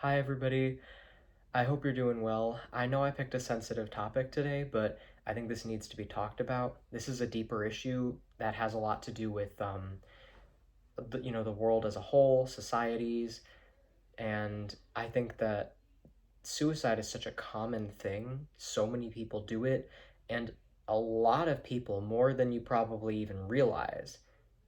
Hi, everybody. I hope you're doing well. I know I picked a sensitive topic today, but I think this needs to be talked about. This is a deeper issue that has a lot to do with, the world as a whole, societies, and I think that suicide is such a common thing. So many people do it, and a lot of people, more than you probably even realize,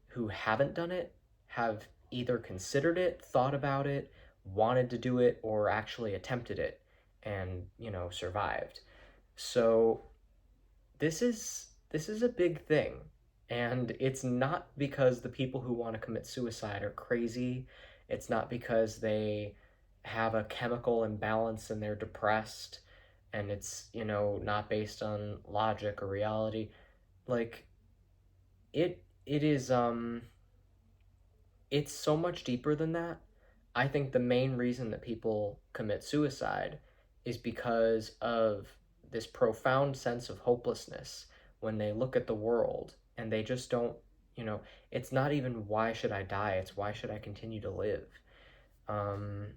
who haven't done it have either considered it, thought about it, wanted to do it, or actually attempted it and, survived. So this is a big thing. And it's not because the people who want to commit suicide are crazy. It's not because they have a chemical imbalance and they're depressed and it's, not based on logic or reality. Like it is it's so much deeper than that. I think the main reason that people commit suicide is because of this profound sense of hopelessness when they look at the world and they just don't, it's not even why should I die, it's why should I continue to live. Um,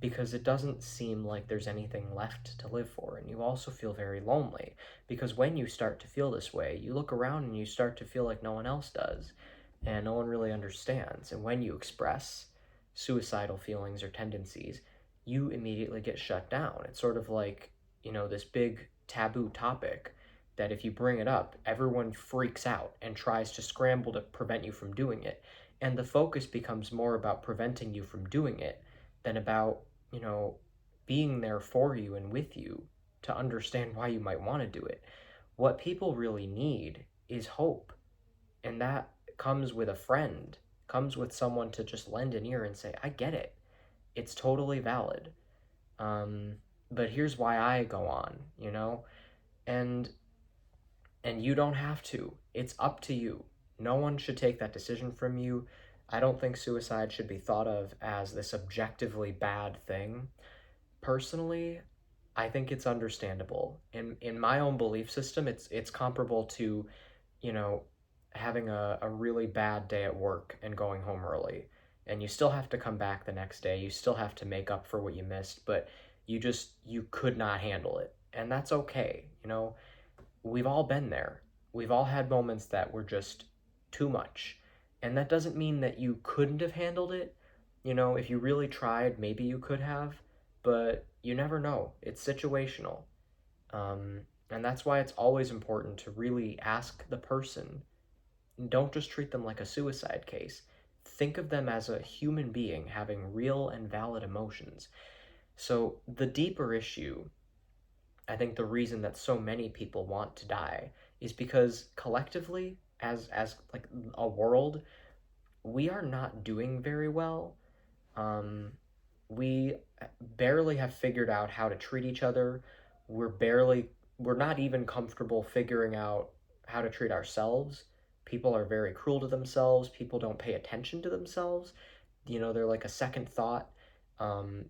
because it doesn't seem like there's anything left to live for. And you also feel very lonely because when you start to feel this way, you look around and you start to feel like no one else does and no one really understands. And when you express suicidal feelings or tendencies, you immediately get shut down. It's sort of like, this big taboo topic that if you bring it up, everyone freaks out and tries to scramble to prevent you from doing it. And the focus becomes more about preventing you from doing it than about, you know, being there for you and with you to understand why you might want to do it. What people really need is hope. And that comes with a friend, comes with someone to just lend an ear and say, I get it. It's totally valid. Um, but here's why I go on, And you don't have to. It's up to you. No one should take that decision from you. I don't think suicide should be thought of as this objectively bad thing. Personally, I think it's understandable. In my own belief system, it's comparable to, you know, having a really bad day at work and going home early. And you still have to come back the next day. You still have to make up for what you missed, but you could not handle it. And that's okay. We've all been there. We've all had moments that were just too much. And that doesn't mean that you couldn't have handled it. If you really tried, maybe you could have, but you never know. It's situational. And that's why it's always important to really ask the person. Don't just treat them like a suicide case. Think of them as a human being having real and valid emotions. So, the deeper issue, I think the reason that so many people want to die is because collectively, as like a world, we are not doing very well. Um, we barely have figured out how to treat each other. We're not even comfortable figuring out how to treat ourselves. People are very cruel to themselves. People don't pay attention to themselves. They're like a second thought.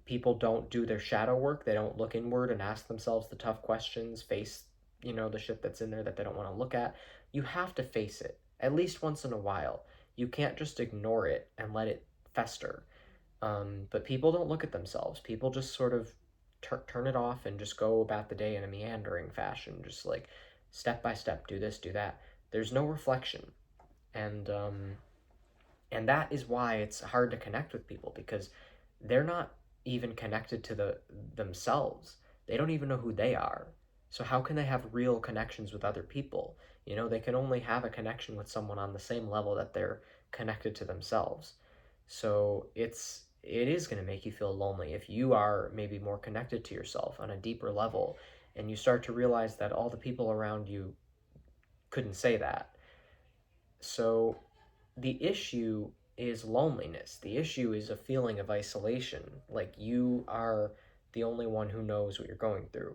People don't do their shadow work. They don't look inward and ask themselves the tough questions, face, the shit that's in there that they don't want to look at. You have to face it at least once in a while. You can't just ignore it and let it fester. But people don't look at themselves. People just sort of turn it off and just go about the day in a meandering fashion, just like step by step, do this, do that. There's no reflection, and that is why it's hard to connect with people because they're not even connected to themselves. They don't even know who they are. So how can they have real connections with other people? They can only have a connection with someone on the same level that they're connected to themselves. So it is going to make you feel lonely if you are maybe more connected to yourself on a deeper level and you start to realize that all the people around you couldn't say that. So the issue is loneliness. The issue is a feeling of isolation, like you are the only one who knows what you're going through.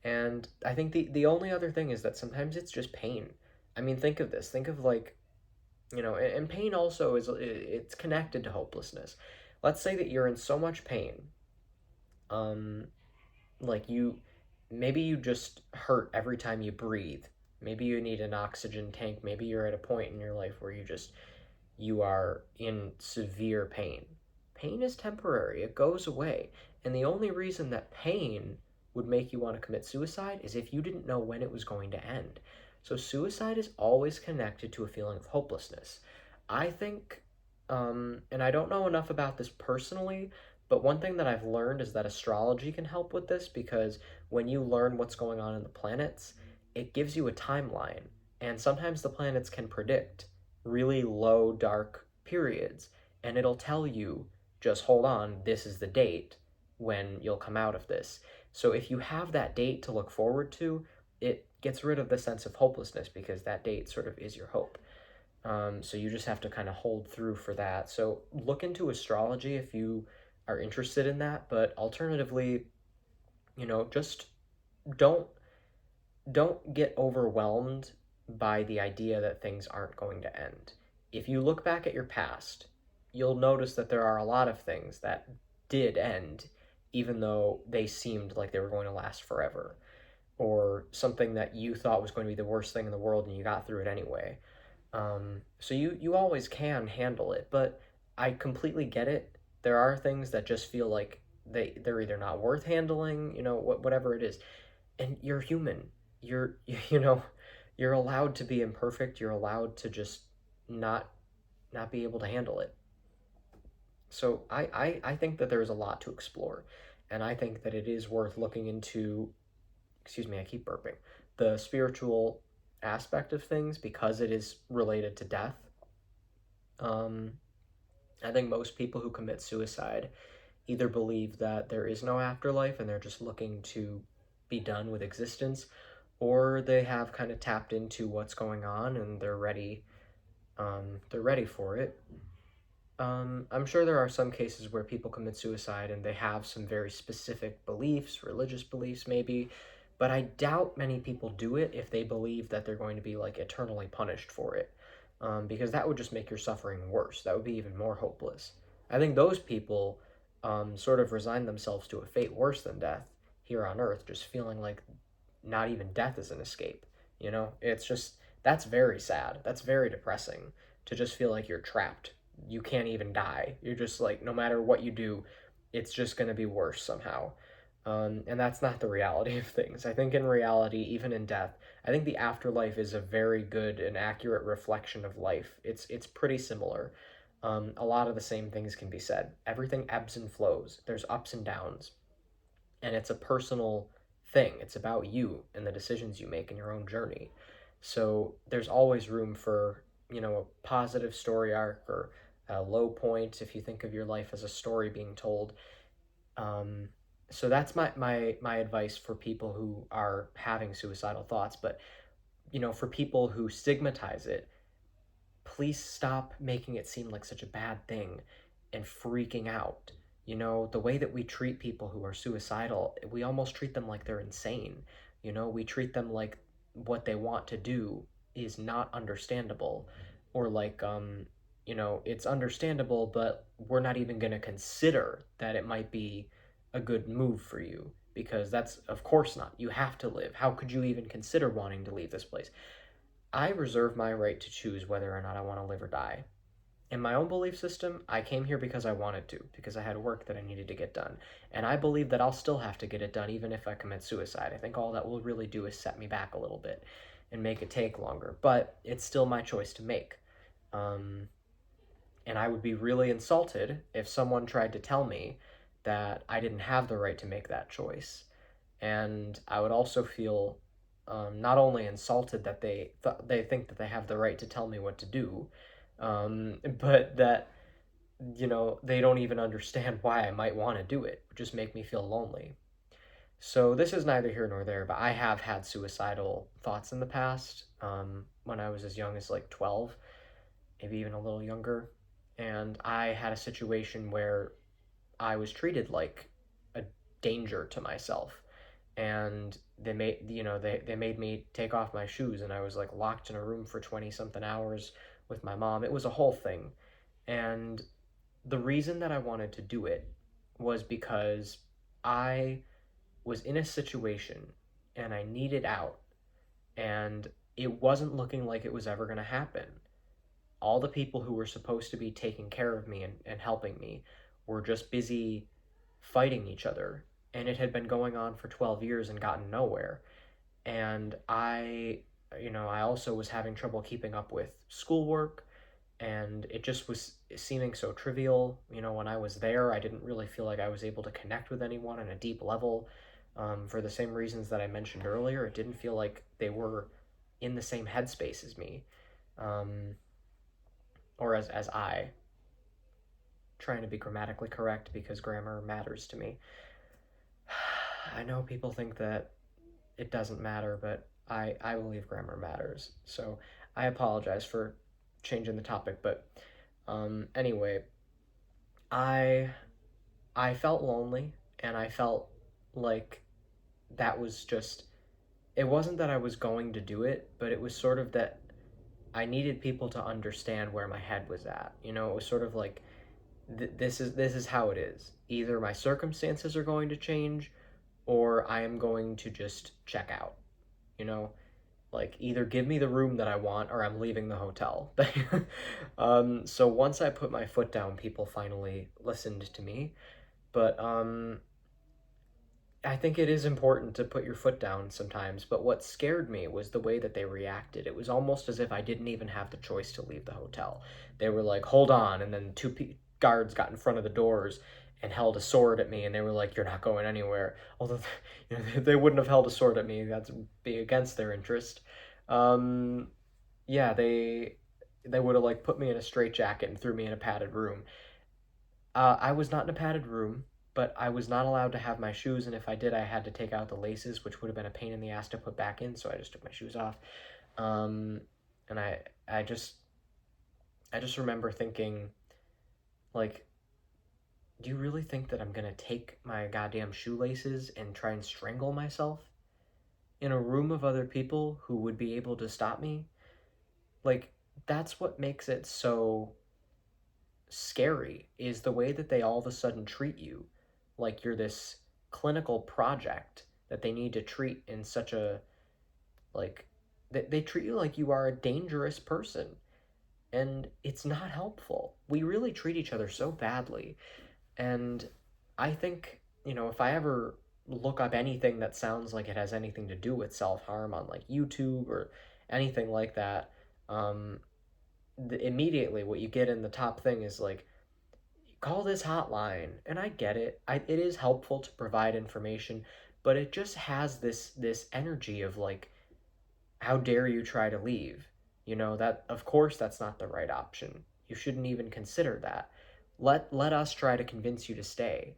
And I think the only other thing is that sometimes it's just pain. I mean, think of this. Think of like, and pain also it's connected to hopelessness. Let's say that you're in so much pain, um, like maybe you just hurt every time you breathe. Maybe you need an oxygen tank. Maybe you're at a point in your life where you are in severe pain. Pain is temporary, it goes away. And the only reason that pain would make you want to commit suicide is if you didn't know when it was going to end. So suicide is always connected to a feeling of hopelessness. I think, and I don't know enough about this personally, but one thing that I've learned is that astrology can help with this because when you learn what's going on in the planets, it gives you a timeline. And sometimes the planets can predict really low, dark periods, and it'll tell you, just hold on, this is the date when you'll come out of this. So if you have that date to look forward to, it gets rid of the sense of hopelessness because that date sort of is your hope. So you just have to kind of hold through for that. So look into astrology if you are interested in that, but alternatively, just don't don't get overwhelmed by the idea that things aren't going to end. If you look back at your past, you'll notice that there are a lot of things that did end, even though they seemed like they were going to last forever, or something that you thought was going to be the worst thing in the world and you got through it anyway. So you always can handle it, but I completely get it. There are things that just feel like they're either not worth handling, whatever it is, and you're human. You're you know you're allowed to be imperfect. You're allowed to just not not be able to handle it. So I think that there's a lot to explore, and I think that it is worth looking into. Excuse me, I keep burping. The spiritual aspect of things because it is related to death. Um, I think most people who commit suicide either believe that there is no afterlife and they're just looking to be done with existence, or they have kind of tapped into what's going on and they're ready. They're ready for it. I'm sure there are some cases where people commit suicide and they have some very specific beliefs, religious beliefs maybe, but I doubt many people do it if they believe that they're going to be like eternally punished for it, because that would just make your suffering worse. That would be even more hopeless. I think those people sort of resign themselves to a fate worse than death here on Earth, just feeling like not even death is an escape. It's just that's very sad. That's very depressing to just feel like you're trapped. You can't even die. You're just like, no matter what you do, it's just going to be worse somehow. And that's not the reality of things. I think in reality, even in death, I think the afterlife is a very good and accurate reflection of life. It's pretty similar. A lot of the same things can be said. Everything ebbs and flows. There's ups and downs, and it's a personal thing. It's about you and the decisions you make in your own journey. So there's always room for, a positive story arc or a low point if you think of your life as a story being told. Um, so that's my advice for people who are having suicidal thoughts. But, for people who stigmatize it, please stop making it seem like such a bad thing and freaking out. The way that we treat people who are suicidal, we almost treat them like they're insane. We treat them like what they want to do is not understandable, or like, it's understandable, but we're not even going to consider that it might be a good move for you because that's, of course, not. You have to live. How could you even consider wanting to leave this place? I reserve my right to choose whether or not I want to live or die. In my own belief system, I came here because I wanted to, because I had work that I needed to get done. And I believe that I'll still have to get it done even if I commit suicide. I think all that will really do is set me back a little bit and make it take longer. But it's still my choice to make. Um, and I would be really insulted if someone tried to tell me that I didn't have the right to make that choice. And I would also feel not only insulted that they think that they have the right to tell me what to do, but that they don't even understand why I might want to do it. It would just make me feel lonely. So this is neither here nor there, but I have had suicidal thoughts in the past when I was as young as like 12, maybe even a little younger. And I had a situation where I was treated like a danger to myself. And they made me take off my shoes and I was like locked in a room for 20 something hours with my mom. It was a whole thing. And the reason that I wanted to do it was because I was in a situation and I needed out, and it wasn't looking like it was ever going to happen. All the people who were supposed to be taking care of me and helping me were just busy fighting each other, and it had been going on for 12 years and gotten nowhere. And I also was having trouble keeping up with schoolwork, and it just was seeming so trivial. When I was there, I didn't really feel like I was able to connect with anyone on a deep level. For the same reasons that I mentioned earlier, it didn't feel like they were in the same headspace as me, um, or as I, trying to be grammatically correct because grammar matters to me. I know people think that it doesn't matter, but I believe grammar matters. So I apologize for changing the topic, but anyway, I I felt lonely, and I felt like that was just, it wasn't that I was going to do it, but it was sort of that I needed people to understand where my head was at. It was sort of like, this is how it is. Either my circumstances are going to change, or I am going to just check out. You know, like, either give me the room that I want, or I'm leaving the hotel. So once I put my foot down, people finally listened to me. But I think it is important to put your foot down sometimes, but what scared me was the way that they reacted. It was almost as if I didn't even have the choice to leave the hotel. They were like, "Hold on," and then guards got in front of the doors and held a sword at me, and they were like, "You're not going anywhere." Although, they wouldn't have held a sword at me. That's be against their interest. Um, yeah, they would have like put me in a straitjacket and threw me in a padded room. I was not in a padded room, but I was not allowed to have my shoes, and if I did, I had to take out the laces, which would have been a pain in the ass to put back in. So I just took my shoes off, um, and I just remember thinking, like, do you really think that I'm gonna take my goddamn shoelaces and try and strangle myself in a room of other people who would be able to stop me? Like, that's what makes it so scary, is the way that they all of a sudden treat you like you're this clinical project that they need to treat in such a, like, they treat you like you are a dangerous person, and it's not helpful. We really treat each other so badly. And I think, if I ever look up anything that sounds like it has anything to do with self-harm on like YouTube or anything like that, um immediately what you get in the top thing is like, call this hotline. And I get it. It is helpful to provide information, but it just has this energy of like, how dare you try to leave? That, of course, that's not the right option. You shouldn't even consider that. Let us try to convince you to stay.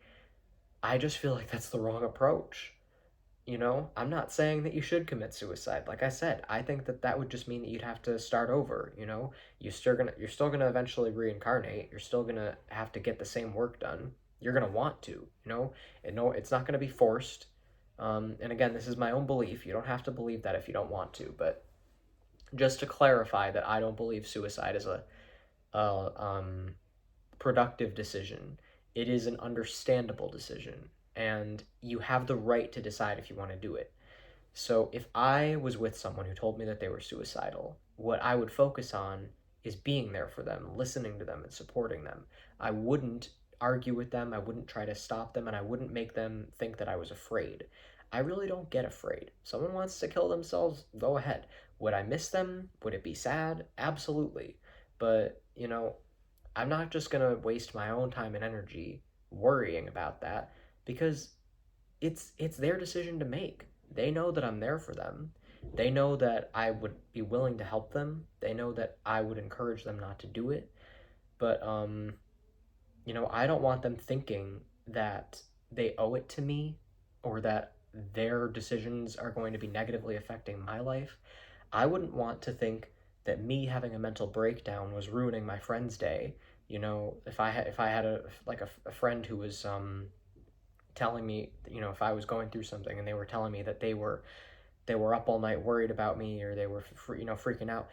I just feel like that's the wrong approach. I'm not saying that you should commit suicide. Like I said, I think that that would just mean that you'd have to start over. You're still gonna eventually reincarnate. You're still gonna have to get the same work done. You're gonna want to. And no, it's not gonna be forced. And again, this is my own belief. You don't have to believe that if you don't want to. But just to clarify that I don't believe suicide is a productive decision. It is an understandable decision, and you have the right to decide if you want to do it. So if I was with someone who told me that they were suicidal, what I would focus on is being there for them, listening to them, and supporting them. I wouldn't argue with them, I wouldn't try to stop them, and I wouldn't make them think that I was afraid. I really don't get afraid. Someone wants to kill themselves, go ahead. Would I miss them? Would it be sad? Absolutely. But, I'm not just going to waste my own time and energy worrying about that, because it's their decision to make. They know that I'm there for them. They know that I would be willing to help them. They know that I would encourage them not to do it. But I don't want them thinking that they owe it to me, or that their decisions are going to be negatively affecting my life. I wouldn't want to think that me having a mental breakdown was ruining my friend's day. If I had a friend who was telling me, if I was going through something, and they were telling me that they were up all night worried about me, or they were freaking out,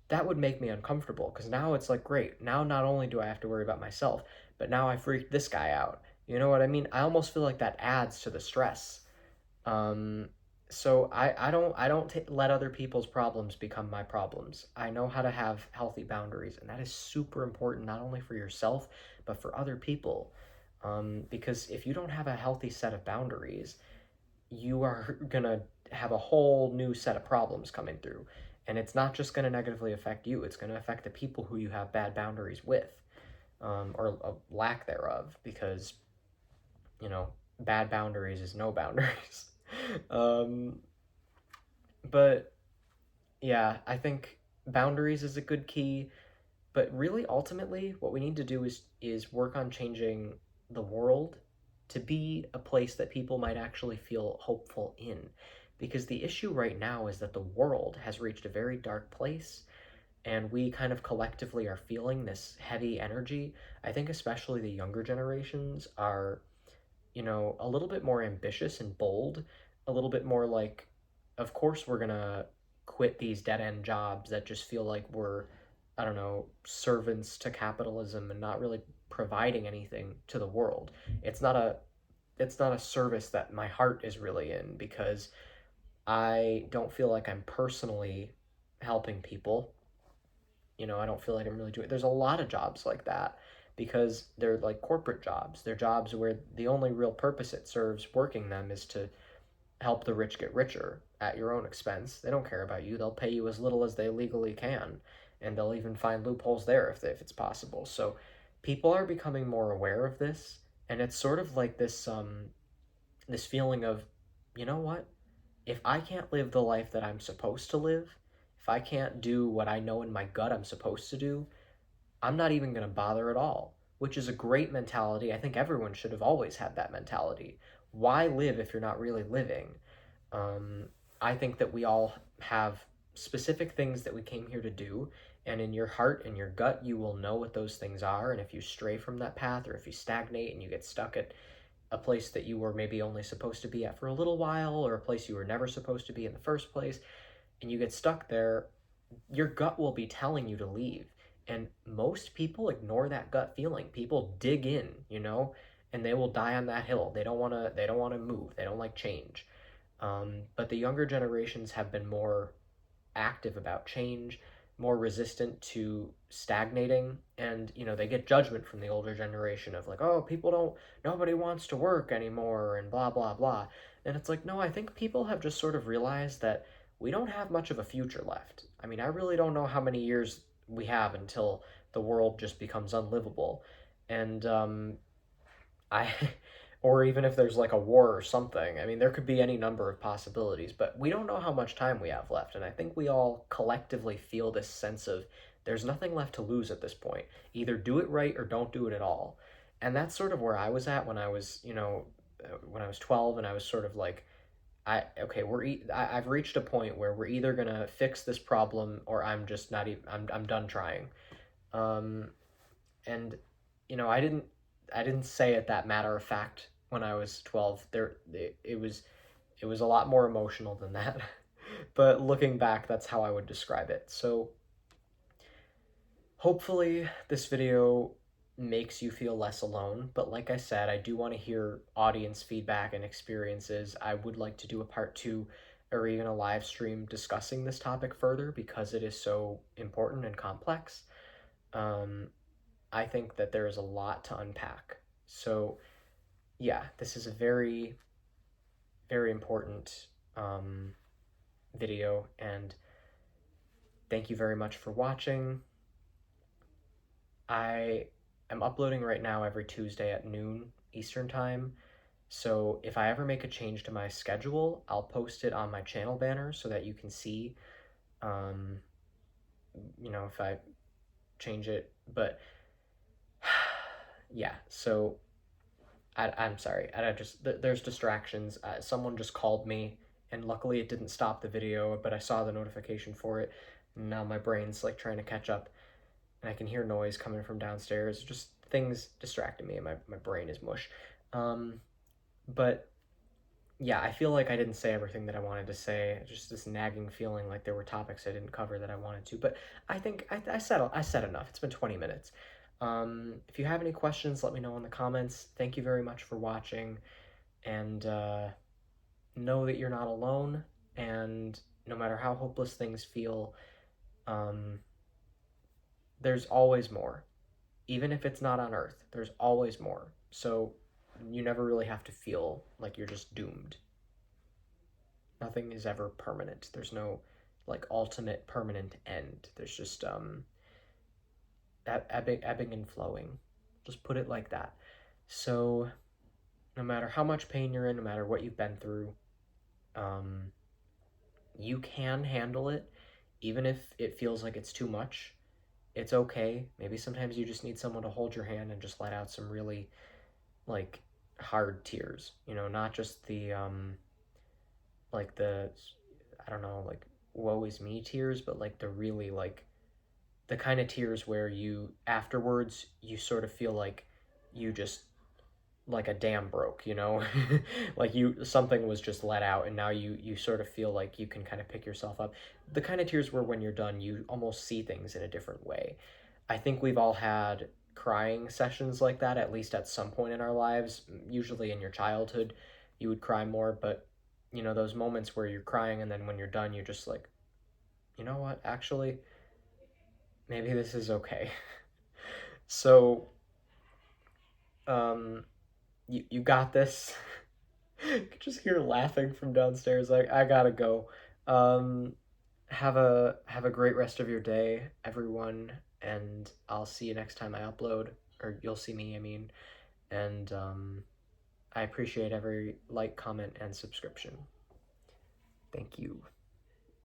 that would make me uncomfortable, because now it's like, great, now not only do I have to worry about myself, but now I freaked this guy out. You know what I mean? I almost feel like that adds to the stress. um so I don't let other people's problems become my problems. I know how to have healthy boundaries, and that is super important, not only for yourself but for other people. Because if you don't have a healthy set of boundaries, you are gonna have a whole new set of problems coming through. And it's not just gonna negatively affect you, it's gonna affect the people who you have bad boundaries with, or a lack thereof, because, you know, bad boundaries is no boundaries. um, but yeah, I think boundaries is a good key. But really, ultimately, what we need to do is work on changing the world to be a place that people might actually feel hopeful in. Because the issue right now is that the world has reached a very dark place, and we kind of collectively are feeling this heavy energy. I think especially the younger generations are, a little bit more ambitious and bold, a little bit more like, of course, we're gonna quit these dead end jobs that just feel like we're, I don't know, servants to capitalism and not really providing anything to the world. It's not a it's not a service that my heart is really in, because I don't feel like I'm personally helping people. I don't feel like I'm really doing. There's a lot of jobs like that, because they're like corporate jobs. They're jobs where the only real purpose it serves working them is to help the rich get richer at your own expense. They don't care about you. They'll pay you as little as they legally can, and they'll even find loopholes there if it's possible. So people are becoming more aware of this, and it's sort of like this feeling of, you know what? If I can't live the life that I'm supposed to live, if I can't do what I know in my gut I'm supposed to do, I'm not even going to bother at all, which is a great mentality. I think everyone should have always had that mentality. Why live if you're not really living? Um, I think that we all have specific things that we came here to do, and in your heart and your gut, you will know what those things are. And if you stray from that path, or if you stagnate and you get stuck at a place that you were maybe only supposed to be at for a little while, or a place you were never supposed to be in the first place, and you get stuck there, your gut will be telling you to leave. And most people ignore that gut feeling. People dig in, and they will die on that hill. They don't want to move. They don't like change. But the younger generations have been more active about change, more resistant to stagnating, and they get judgment from the older generation of like, oh, nobody wants to work anymore, and blah blah blah. And it's like, no, I think people have just sort of realized that we don't have much of a future left. I mean, I really don't know how many years we have until the world just becomes unlivable. And I or even if there's like a war or something. I mean, there could be any number of possibilities, but we don't know how much time we have left. And I think we all collectively feel this sense of there's nothing left to lose at this point. Either do it right or don't do it at all. And that's sort of where I was at when I was, when I was 12, and I was sort of like, I've reached a point where we're either going to fix this problem, or I'm just not even I'm done trying. Um and I didn't say it that matter of fact when I was 12. It was a lot more emotional than that. But looking back, that's how I would describe it. So hopefully this video makes you feel less alone. But like I said, I do want to hear audience feedback and experiences. I would like to do a part 2, or even a live stream discussing this topic further, because it is so important and complex. Um, I think that there is a lot to unpack. So, yeah, this is a very, very important video, and thank you very much for watching. I am uploading right now every Tuesday at noon Eastern Time. So if I ever make a change to my schedule, I'll post it on my channel banner so that you can see, um, if I change it. But yeah, so I'm sorry. There's distractions. Someone just called me, and luckily it didn't stop the video, but I saw the notification for it. And now my brain's like trying to catch up, and I can hear noise coming from downstairs. Just things distracting me, and my brain is mush. But yeah, I feel like I didn't say everything that I wanted to say. Just this nagging feeling like there were topics I didn't cover that I wanted to. But I think I said enough. It's been 20 minutes. If you have any questions, let me know in the comments. Thank you very much for watching, and know that you're not alone. And no matter how hopeless things feel, um, there's always more. Even if it's not on Earth, there's always more. So you never really have to feel like you're just doomed. Nothing is ever permanent. There's no like ultimate permanent end. There's just ebbing and flowing. Just put it like that. So no matter how much pain you're in, no matter what you've been through, um, you can handle it, even if it feels like it's too much. It's okay. Maybe sometimes you just need someone to hold your hand and just let out some really like hard tears. Not just the like the I don't know, like woe is me tears, but like the really like the kind of tears where you afterwards you sort of feel like you just like a dam broke. Like you something was just let out and now you sort of feel like you can kind of pick yourself up. The kind of tears where when you're done you almost see things in a different way. I think we've all had crying sessions like that, at least at some point in our lives. Usually in your childhood you would cry more, but those moments where you're crying and then when you're done you're just like, you know what, actually maybe this is okay. So um you got this. I could just hear laughing from downstairs. Like, I gotta go. Um, have a great rest of your day, everyone, and I'll see you next time I upload, or you'll see me, I mean. And I appreciate every like, comment, and subscription. Thank you.